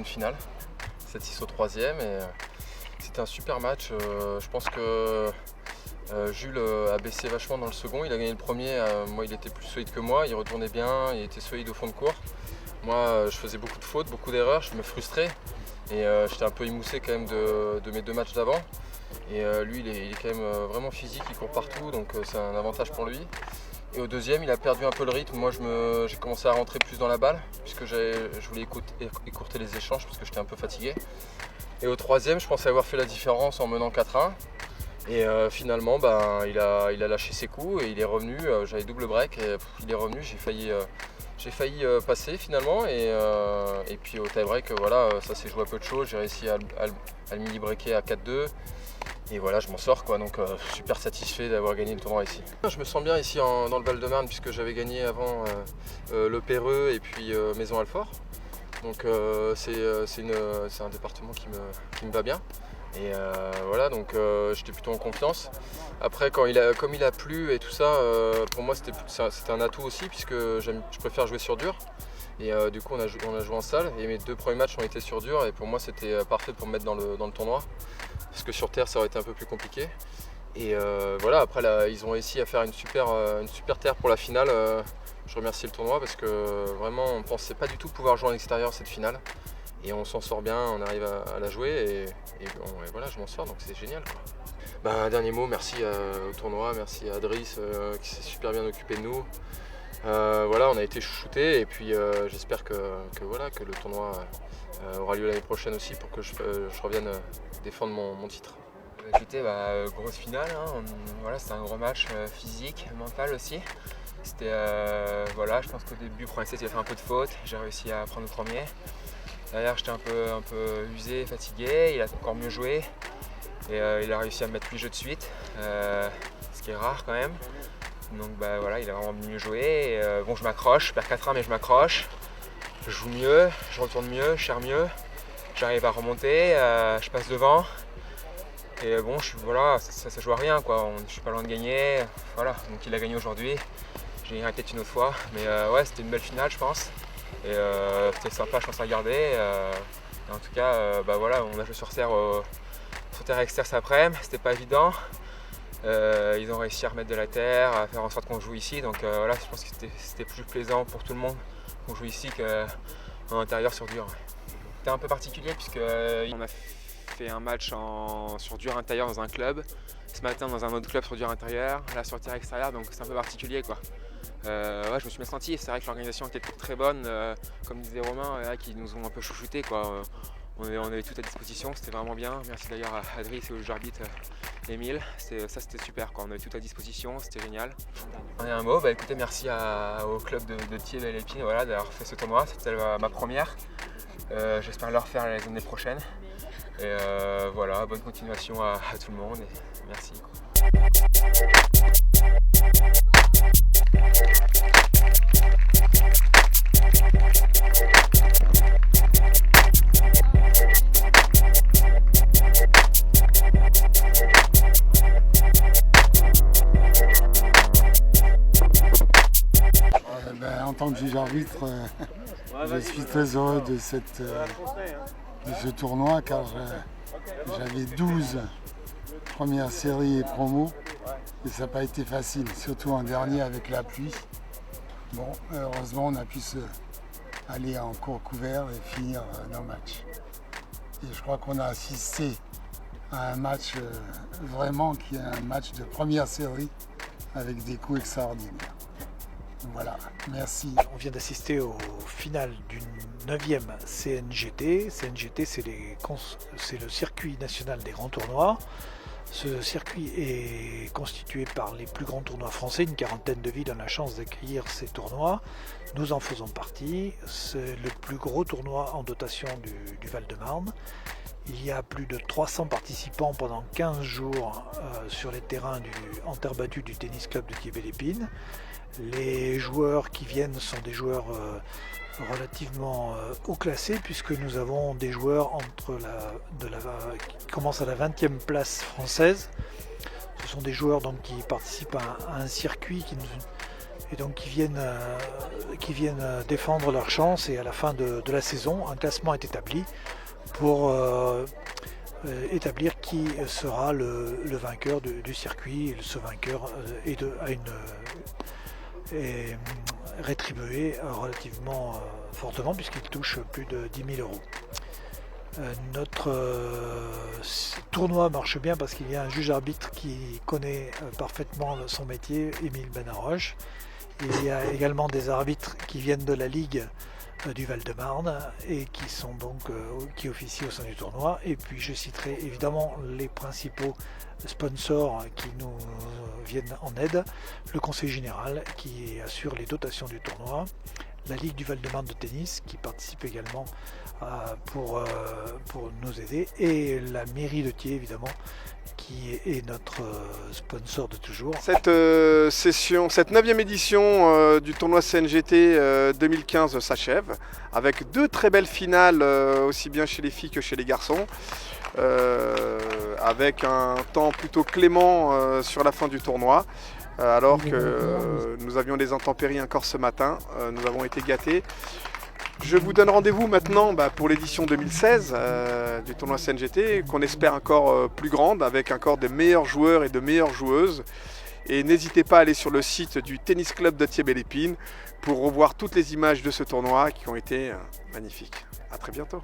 finale. 7-6 au troisième et c'était un super match. Je pense que Jules a baissé vachement dans le second. Il a gagné le premier. Moi, il était plus solide que moi. Il retournait bien. Il était solide au fond de court. Moi, je faisais beaucoup de fautes, beaucoup d'erreurs. Je me frustrais. Et j'étais un peu émoussé quand même de mes 2 matchs d'avant. Et lui, il est quand même vraiment physique. Il court partout. Donc c'est un avantage pour lui. Et au deuxième, il a perdu un peu le rythme. Moi, j'ai commencé à rentrer plus dans la balle puisque je voulais écourter les échanges parce que j'étais un peu fatigué. Et au troisième, je pensais avoir fait la différence en menant 4-1. Et finalement, il a lâché ses coups et il est revenu. J'avais double break et il est revenu. J'ai failli passer finalement. Et puis au tie-break, voilà, ça s'est joué à peu de choses. J'ai réussi à le mini-breaker à 4-2. Et voilà, je m'en sors quoi, donc super satisfait d'avoir gagné le tournoi ici. Je me sens bien ici dans le Val-de-Marne puisque j'avais gagné avant le Perreux et puis Maison-Alfort. Donc c'est un département qui me va bien. Et voilà, donc j'étais plutôt en confiance. Après, comme il a plu et tout ça, pour moi c'était un atout aussi puisque je préfère jouer sur dur. Et du coup on a joué en salle et mes 2 premiers matchs ont été sur dur et pour moi c'était parfait pour me mettre dans le tournoi. Parce que sur terre ça aurait été un peu plus compliqué. Et voilà, après là, ils ont réussi à faire une super terre pour la finale. Je remercie le tournoi parce que vraiment on ne pensait pas du tout pouvoir jouer à l'extérieur cette finale. Et on s'en sort bien, on arrive à la jouer et voilà, je m'en sors, donc c'est génial quoi. Un dernier mot, merci au tournoi, merci à Driss qui s'est super bien occupé de nous. Voilà, on a été chouchoutés et puis j'espère que le tournoi aura lieu l'année prochaine aussi pour que je revienne défendre mon titre. Écoutez, grosse finale, hein. Voilà, c'était un gros match physique, mental aussi. C'était, voilà, je pense qu'au début, premier set, j'ai fait un peu de faute, j'ai réussi à prendre le premier. Derrière, j'étais un peu usé, fatigué, il a encore mieux joué et il a réussi à me mettre 8 jeux de suite, ce qui est rare quand même. Donc voilà, il a vraiment mieux joué. Et, bon, je m'accroche, je perds 4-1 mais je m'accroche. Je joue mieux, je retourne mieux, je serre mieux. J'arrive à remonter, je passe devant. Et bon, voilà, ça joue à rien quoi. Je suis pas loin de gagner. Voilà, donc il a gagné aujourd'hui. J'ai gagné peut-être une autre fois. Mais ouais, c'était une belle finale je pense. Et c'était sympa, je pense, à regarder. Et en tout cas, voilà, on a joué sur terre externe cet après-midi, c'était pas évident. Ils ont réussi à remettre de la terre, à faire en sorte qu'on joue ici. Donc voilà, je pense que c'était plus plaisant pour tout le monde qu'on joue ici qu'en intérieur sur dur. C'était un peu particulier puisque on a fait un match sur dur intérieur dans un club. Ce matin dans un autre club sur dur intérieur, là sur terre extérieure, donc c'est un peu particulier quoi. Ouais, je me suis bien senti, c'est vrai que l'organisation était très bonne, comme disait Romain, qui nous ont un peu chouchouté quoi. On avait tout à disposition, c'était vraiment bien. Merci d'ailleurs à Driss et au jeu arbitre Émile, c'était super quoi. On avait tout à disposition, c'était génial. Et un mot, écoutez, merci au club de Thiers et Lépine voilà, d'avoir fait ce tournoi, c'était ma première. J'espère le refaire les années prochaines. Et voilà, bonne continuation à tout le monde et merci. En tant que juge arbitre, je suis très heureux de ce tournoi car j'avais 12 premières séries et promos et ça n'a pas été facile, surtout en dernier avec la pluie. Bon, heureusement on a pu aller en court couvert et finir nos matchs. Et je crois qu'on a assisté à un match vraiment qui est un match de première série avec des coups extraordinaires. Voilà, merci. On vient d'assister au final du 9e CNGT. CNGT, c'est le circuit national des grands tournois. Ce circuit est constitué par les plus grands tournois français. Une quarantaine de villes ont la chance d'accueillir ces tournois. Nous en faisons partie. C'est le plus gros tournoi en dotation du Val-de-Marne. Il y a plus de 300 participants pendant 15 jours sur les terrains en terre battue du tennis club de Thiers-Lépine. Les joueurs qui viennent sont des joueurs relativement haut classés puisque nous avons des joueurs qui commencent à la 20e place française. Ce sont des joueurs donc, qui participent à un circuit et donc qui viennent défendre leur chance, et à la fin de la saison, un classement est établi pour établir qui sera le vainqueur du circuit. Et ce vainqueur est rétribué relativement fortement, puisqu'il touche plus de 10 000 euros. Notre tournoi marche bien parce qu'il y a un juge arbitre qui connaît parfaitement son métier, Émile Benaroche. Il y a également des arbitres qui viennent de la Ligue du Val-de-Marne et qui officient au sein du tournoi. Et puis je citerai évidemment les principaux sponsors qui nous viennent en aide: le Conseil Général qui assure les dotations du tournoi, la Ligue du Val-de-Marne de tennis qui participe également pour nous aider, et la mairie de Thiers évidemment qui est notre sponsor de toujours. Cette session, cette 9e édition du tournoi CNGT 2015 s'achève avec 2 très belles finales, aussi bien chez les filles que chez les garçons, avec un temps plutôt clément sur la fin du tournoi. Alors que nous avions des intempéries encore ce matin, nous avons été gâtés. Je vous donne rendez-vous maintenant pour l'édition 2016 du tournoi CNGT, qu'on espère encore plus grande, avec encore de meilleurs joueurs et de meilleures joueuses. Et n'hésitez pas à aller sur le site du Tennis Club de Thiers-Belle-Épine pour revoir toutes les images de ce tournoi qui ont été magnifiques. À très bientôt.